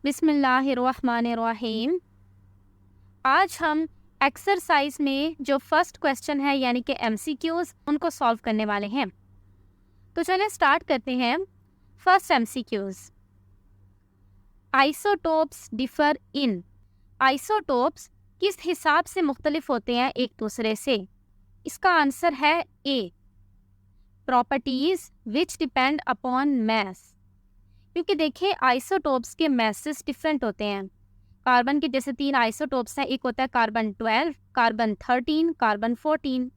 बिस्मिल्लाहिर्रहमानिर्रहीम। आज हम एक्सरसाइज में जो फर्स्ट क्वेश्चन है यानी कि एमसीक्यूज उनको सॉल्व करने वाले हैं। तो चलिए स्टार्ट करते हैं। First MCQs, isotopes differ in. Isotopes किस हिसाब से मुख्तलिफ होते हैं एक दूसरे से? इसका आंसर है A, properties which depend upon mass. क्योंकि देखिए आइसोटोप्स के मैसेस डिफरेंट होते हैं। कार्बन के जैसे 3 आइसोटोप्स हैं, एक होता है कार्बन 12, कार्बन 13, कार्बन 14।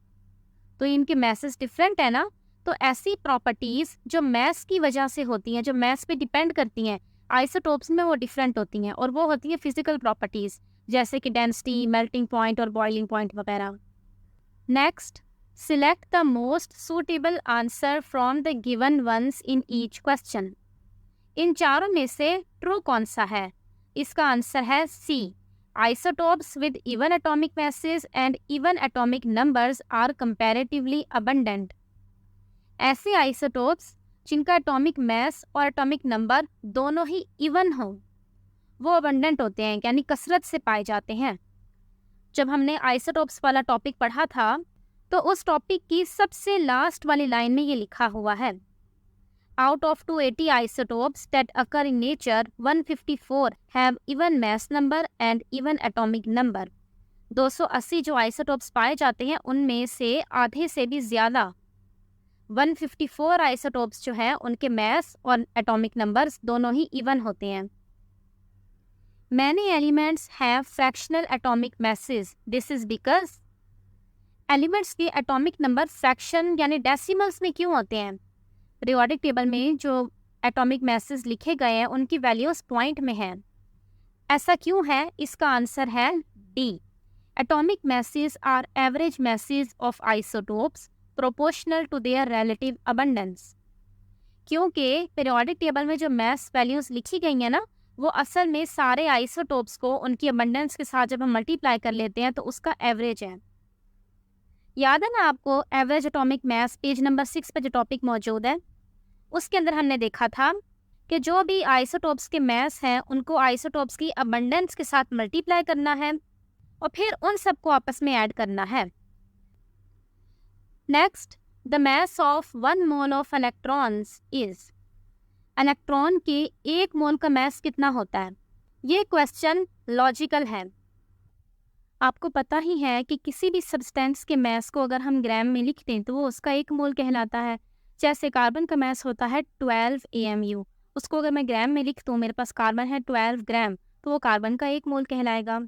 तो इनके मैसेस डिफरेंट है ना। तो ऐसी प्रॉपर्टीज जो मैस की वजह से होती हैं, जो मैस पे डिपेंड करती हैं, आइसोटोप्स में वो डिफरेंट होती हैं और वो होती है फिजिकल प्रॉपर्टीज, जैसे कि डेंसिटी, मेल्टिंग पॉइंट और बॉइलिंग पॉइंट वगैरह। Next, select the most suitable answer from the given ones in each question. इन चारों में से ट्रू कौन सा है? इसका आंसर है C, isotopes with even atomic masses and even atomic numbers are comparatively abundant. ऐसे आइसोटोप्स जिनका एटॉमिक मैस और एटॉमिक नंबर दोनों ही इवन हो, वो अबंडेंट होते हैं, यानी कसरत से पाए जाते हैं। जब हमने आइसोटोप्स वाला टॉपिक पढ़ा था तो उस टॉपिक की सबसे लास्ट वाली लाइन में ये लिखा हुआ है, Out of 280 isotopes that occur in nature, 154 have even mass number and even atomic number. 280 जो आइसोटोप्स पाए जाते हैं उनमें से आधे से भी ज़्यादा 154 आइसोटोप्स जो हैं उनके मैस और एटॉमिक नंबर्स दोनों ही इवन होते हैं। Many elements have fractional atomic masses. This is because elements के एटॉमिक नंबर फ्रैक्शन यानी डेसिमल्स में क्यों होते हैं? पीरियोडिक टेबल में जो एटॉमिक मैसेज लिखे गए हैं उनकी वैल्यूज पॉइंट में हैं। ऐसा क्यों है? इसका आंसर है D, atomic masses are average masses of isotopes proportional to their relative abundance. क्योंकि पीरियोडिक टेबल में जो मैस वैल्यूज लिखी गई हैं ना, वो असल में सारे आइसोटोप्स को उनकी अबंडेंस के साथ जब हम मल्टीप्लाई कर लेते हैं तो उसका एवरेज है। याद है ना आपको average atomic mass page number 6 पे जो टॉपिक मौजूद है उसके अंदर हमने देखा था कि जो भी आइसोटोप्स के मैस हैं उनको आइसोटोप्स की अबंडेंस के साथ मल्टीप्लाई करना है और फिर उन सबको आपस में ऐड करना है। Next, the mass of 1 mole of electrons is. Electron के 1 मोल का मैस कितना होता है? ये क्वेश्चन लॉजिकल है। आपको पता ही है कि किसी भी सब्सटेंस के मैस को अगर हम ग्राम में लिख दें तो वो उसका 1 मोल कहलाता है। जैसे कार्बन का मैस होता है 12 AMU, उसको अगर मैं ग्राम में लिख दूँ, मेरे पास कार्बन है 12 ग्राम, तो वो कार्बन का 1 मोल कहलाएगा।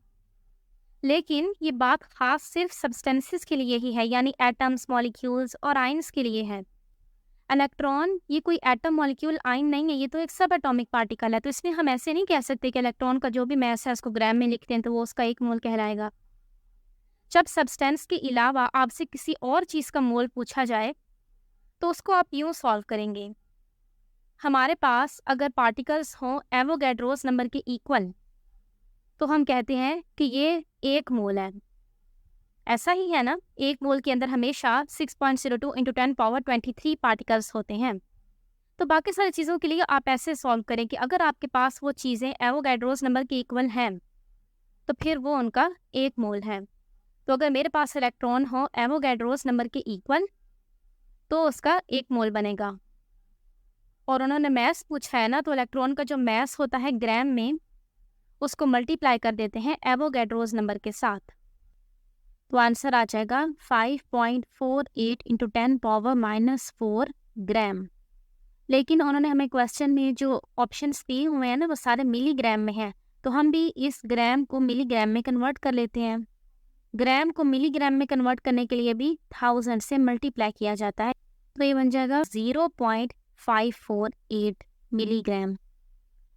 लेकिन ये बात खास सिर्फ सब्सटेंसेस के लिए ही है, यानी एटम्स, मॉलिक्यूल्स और आइंस के लिए है। इलेक्ट्रॉन ये कोई एटम, मॉलिक्यूल, आइन नहीं है, ये तो एक सब एटॉमिक पार्टिकल है। तो इसलिए हम ऐसे नहीं कह सकते कि इलेक्ट्रॉन का जो भी मैस है उसको ग्राम में लिखते हैं तो वो उसका 1 मोल कहलाएगा। जब सब्सटेंस के अलावा आपसे किसी और चीज़ का मोल पूछा जाए तो उसको आप यूँ सॉल्व करेंगे। हमारे पास अगर पार्टिकल्स हों एवोगैड्रोस नंबर के इक्वल तो हम कहते हैं कि ये 1 मोल है। ऐसा ही है ना, 1 मोल के अंदर हमेशा 6.02 × 10⁻23 पार्टिकल्स होते हैं। तो बाकी सारी चीज़ों के लिए आप ऐसे सॉल्व करें कि अगर आपके पास वो चीज़ें एवोगैड्रोस नंबर के इक्वल हैं तो फिर वो उनका 1 मोल है। तो अगर मेरे पास इलेक्ट्रॉन हो एवोगैड्रोस नंबर के इक्वल तो उसका 1 मोल बनेगा। और उन्होंने मैस पूछा है ना, तो इलेक्ट्रॉन का जो मैस होता है ग्राम में उसको मल्टीप्लाई कर देते हैं एवोगैड्रोस नंबर के साथ, तो आंसर आ जाएगा 5.48 × 10⁻⁻4 ग्राम। लेकिन उन्होंने हमें क्वेश्चन में जो ऑप्शंस दिए हुए हैं ना वो सारे मिलीग्राम में हैं, तो हम भी इस ग्राम को मिलीग्राम में कन्वर्ट कर लेते हैं। ग्राम को मिलीग्राम में कन्वर्ट करने के लिए भी 1000 से मल्टीप्लाई किया जाता है, तो ये बन जाएगा 0.548 मिलीग्राम।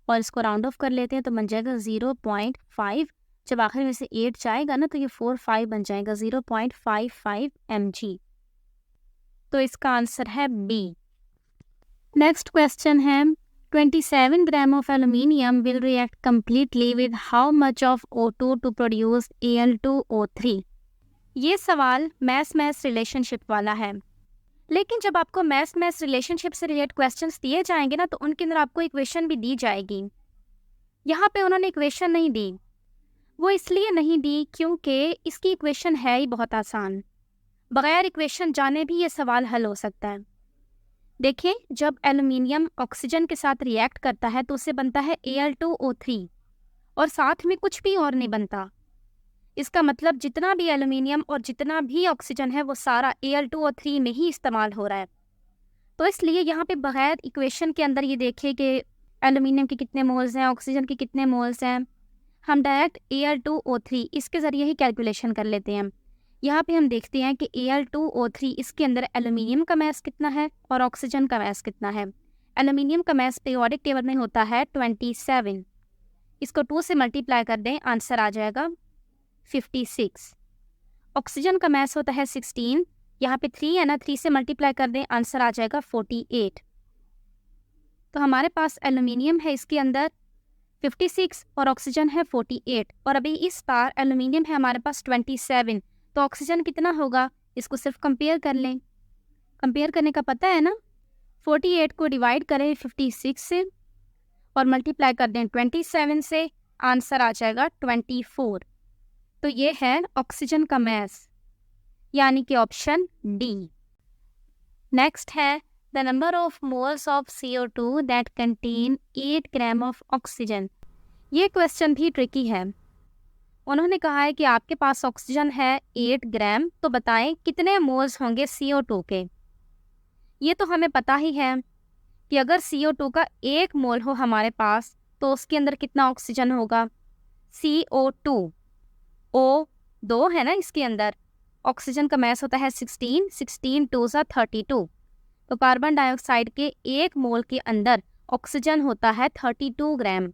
और इसको राउंड ऑफ कर लेते हैं तो बन जाएगा 0.5, जब आखिर में से 8 जाएगा ना तो ये 4-5 बन जाएगा, 0.55 mg। तो इसका आंसर है बी। नेक्स्ट क्वेश्चन है, 27 gram of aluminium will react completely with how much of O2 to produce Al2O3। ये सवाल मैस रिलेशनशिप वाला है। लेकिन जब आपको मैस रिलेशनशिप से रिलेटेड क्वेश्चंस दिए जाएंगे ना तो उनके अंदर आपको इक्वेशन भी दी जाएगी। यहाँ पे उन्होंने इक्वेशन नहीं दी। वो इसलिए नहीं दी क्योंकि इसकी इक्वेशन है ही बहुत आसान, बगैर इक्वेशन जाने भी ये सवाल हल हो सकता है। देखिए, जब एल्युमिनियम ऑक्सीजन के साथ रिएक्ट करता है तो उससे बनता है Al2O3 और साथ में कुछ भी और नहीं बनता। इसका मतलब जितना भी एल्युमिनियम और जितना भी ऑक्सीजन है वो सारा Al2O3 में ही इस्तेमाल हो रहा है। तो इसलिए यहाँ पे बगैर इक्वेशन के अंदर ये देखिए कि एल्युमिनियम के कितने मोल्स हैं, ऑक्सीजन के कितने मोल्स हैं, हम डायरेक्ट Al2O3 इसके ज़रिए ही कैलकुलेशन कर लेते हैं। यहाँ पे हम देखते हैं कि Al2O3 इसके अंदर एल्युमिनियम का मास कितना है और ऑक्सीजन का मास कितना है। एल्युमिनियम का मास पीरियोडिक टेबल में होता है 27, इसको 2 से मल्टीप्लाई कर दें, आंसर आ जाएगा 56। ऑक्सीजन का मास होता है 16, यहाँ पे 3 है ना, 3 से मल्टीप्लाई कर दें, आंसर आ जाएगा 48। तो हमारे पास एल्युमिनियम है इसके अंदर 56 और ऑक्सीजन है 48, और अभी इस बार एल्युमिनियम है हमारे पास 27, तो ऑक्सीजन कितना होगा इसको सिर्फ कंपेयर कर लें। कंपेयर करने का पता है ना, 48 को डिवाइड करें 56 से और मल्टीप्लाई कर दें 27 से, आंसर आ जाएगा 24। तो ये है ऑक्सीजन का मास, यानी कि ऑप्शन डी। नेक्स्ट है the number of moles of CO2 that contain 8 gram of oxygen. ये क्वेश्चन भी ट्रिकी है। उन्होंने कहा है कि आपके पास ऑक्सीजन है 8 ग्राम, तो बताएं कितने मोल्स होंगे CO2 के। ये तो हमें पता ही है कि अगर CO2 का 1 मोल हो हमारे पास तो उसके अंदर कितना ऑक्सीजन होगा, CO2, O2 है ना इसके अंदर, ऑक्सीजन का मास होता है 16, 16 2 सा 32, तो कार्बन डाइऑक्साइड के 1 मोल के अंदर ऑक्सीजन होता है 32 ग्राम।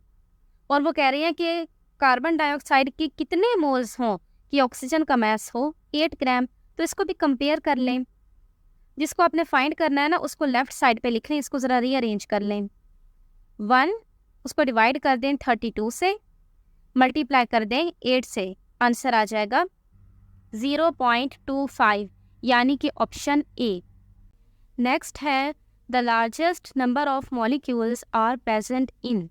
और वो कह रहे हैं कि कार्बन डाइऑक्साइड के कितने मोल्स हों कि ऑक्सीजन का मास हो 8 ग्राम। तो इसको भी कंपेयर कर लें, जिसको आपने फाइंड करना है ना उसको लेफ्ट साइड पे लिख लें, इसको ज़रा रीअरेंज कर लें। 1 उसको डिवाइड कर दें 32 से, मल्टीप्लाई कर दें 8 से, आंसर आ जाएगा 0.25, यानी कि ऑप्शन ए। नेक्स्ट है the largest number of molecules are present in.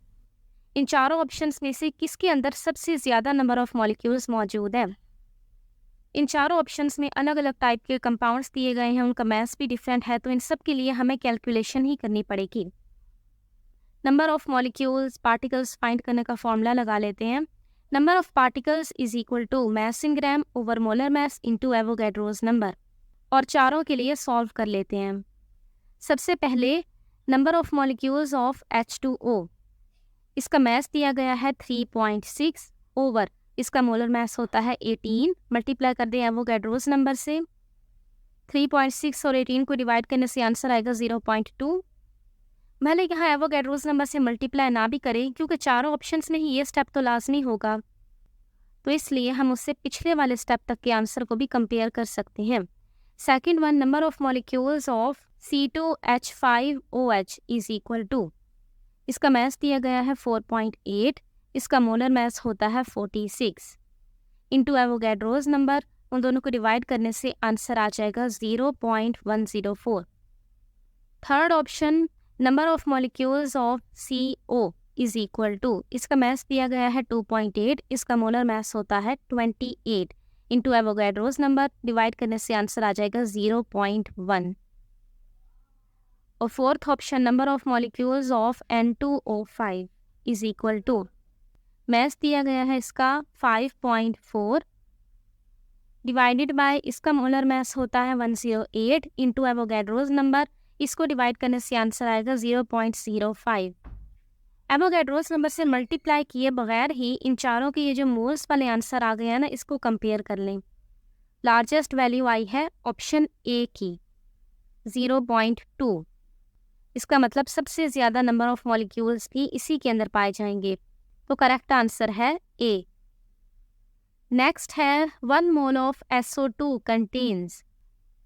इन चारों ऑप्शंस में से किसके अंदर सबसे ज़्यादा नंबर ऑफ मॉलिक्यूल्स मौजूद हैं। इन चारों ऑप्शंस में अलग अलग टाइप के कंपाउंड्स दिए गए हैं, उनका मास भी डिफरेंट है, तो इन सब के लिए हमें कैलकुलेशन ही करनी पड़ेगी। Number of molecules particles find करने का फॉर्मूला लगा लेते हैं। Number of particles is equal to mass in gram over molar mass into Avogadro's number, और चारों के लिए सॉल्व कर लेते हैं। सबसे पहले number of molecules of H2O, इसका मास दिया गया है 3.6 ओवर इसका मोलर मास होता है 18, मल्टीप्लाई कर दें एवोगैड्रोस नंबर से। 3.6 और 18 को डिवाइड करने से आंसर आएगा 0.2। भले यहाँ एवोगैड्रोस नंबर से मल्टीप्लाई ना भी करें क्योंकि चारों ऑप्शंस में ही ये स्टेप तो लाजमी होगा, तो इसलिए हम उससे पिछले वाले स्टेप तक के आंसर को भी कंपेयर कर सकते हैं। Second one, number of molecules of C2H5OH is equal to, इसका मास दिया गया है 4.8, इसका मोलर मास होता है 46, इनटू एवोगैड्रोस नंबर, उन दोनों को डिवाइड करने से आंसर आ जाएगा 0.104। Third option, number of molecules of CO is equal to, इसका मास दिया गया है 2.8, इसका मोलर मास होता है 28, इनटू एवोगैड्रोस नंबर, डिवाइड करने से आंसर आ जाएगा 0.1। और fourth option, number of molecules of N2O5 is equal to, mass दिया गया है इसका 5.4, डिवाइडेड बाय इसका मोलर मास होता है 108, इनटू एवोगैड्रोस नंबर, इसको डिवाइड करने से आंसर आएगा 0.05। एवोगैड्रोस नंबर से मल्टीप्लाई किए बगैर ही इन चारों के ये जो मोल्स वाले आंसर आ गए हैं ना, इसको कंपेयर कर लें। लार्जेस्ट वैल्यू आई है ऑप्शन ए की 0.2, इसका मतलब सबसे ज़्यादा नंबर ऑफ मॉलिक्यूल्स भी इसी के अंदर पाए जाएंगे, तो करेक्ट आंसर है ए। नेक्स्ट है 1 mole of SO2 contains,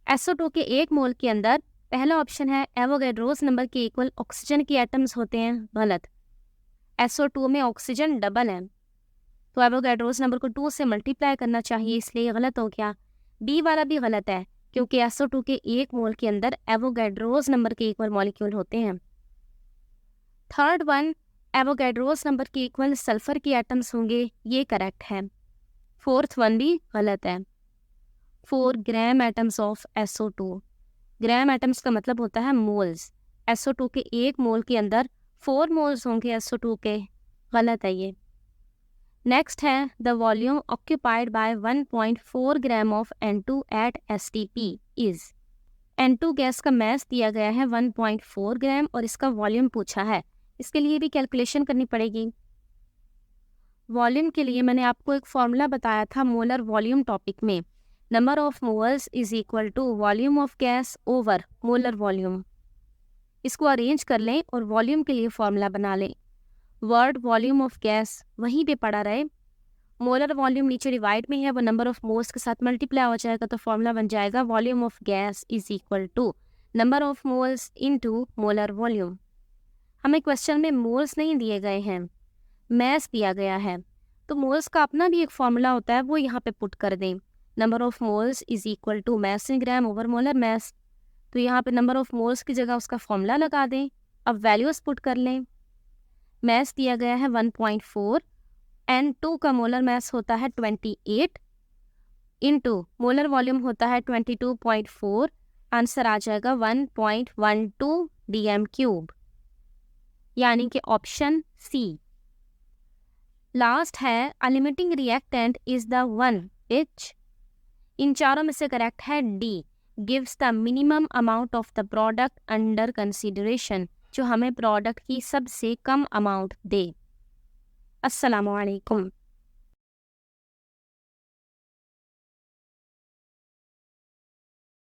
SO2 के 1 मोल के अंदर, पहला ऑप्शन है एवोगैड्रोस नंबर के इक्वल ऑक्सीजन के एटम्स होते हैं, गलत। SO2 में ऑक्सीजन डबल है, तो एवोगैड्रोस नंबर को 2 से मल्टीप्लाई करना चाहिए, इसलिए गलत हो गया। बी वाला भी गलत है क्योंकि SO2 के 1 मोल के अंदर एवोगैड्रोस नंबर के इक्वल मॉलिक्यूल होते हैं। थर्ड वन, एवोगैड्रोस नंबर के इक्वल सल्फर के एटम्स होंगे, ये करेक्ट है। फोर्थ वन भी गलत है। 4 gram atoms of SO2। Gram atoms का मतलब होता है मोल्स। SO2 के 1 मोल के अंदर 4 मोल्स होंगे SO2 के, गलत है ये। नेक्स्ट है the volume occupied by 1.4 gram of N2 at STP is. N2 gas का मास दिया गया है 1.4 ग्राम और इसका वॉल्यूम पूछा है। इसके लिए भी कैलकुलेशन करनी पड़ेगी। वॉल्यूम के लिए मैंने आपको एक फॉर्मूला बताया था मोलर वॉल्यूम टॉपिक में। Number of moles is equal to volume of gas over molar volume. इसको अरेंज कर लें और वॉल्यूम के लिए फॉर्मूला बना लें। वर्ड वॉल्यूम ऑफ गैस वहीं पे पड़ा रहे, मोलर वॉल्यूम नीचे डिवाइड में है, वो नंबर ऑफ मोल्स के साथ मल्टीप्लाई हो जाएगा, तो फॉर्मूला बन जाएगा volume of gas is equal to number of moles into molar volume. हमें क्वेश्चन में मोल्स नहीं दिए गए हैं, मैस दिया गया है, तो मोल्स का अपना भी एक फॉर्मूला होता है, वो यहाँ पे पुट कर दें। Number of moles is equal to mass in gram over molar mass, तो यहाँ पे नंबर ऑफ मोल्स की जगह उसका फॉर्मूला लगा दें। अब वैल्यूज पुट कर लें। मैस दिया गया है 1.4, N2 का मोलर मैस होता है 28 इंटू मोलर वॉल्यूम होता है 22.4, आंसर आ जाएगा 1.12 dm³, यानी कि ऑप्शन सी। लास्ट है a limiting reactant is the one which, इन चारों में से करेक्ट है D, gives the minimum amount of the product under consideration, जो हमें प्रोडक्ट की सबसे कम अमाउंट दे। अस्सलामुअलैकुम।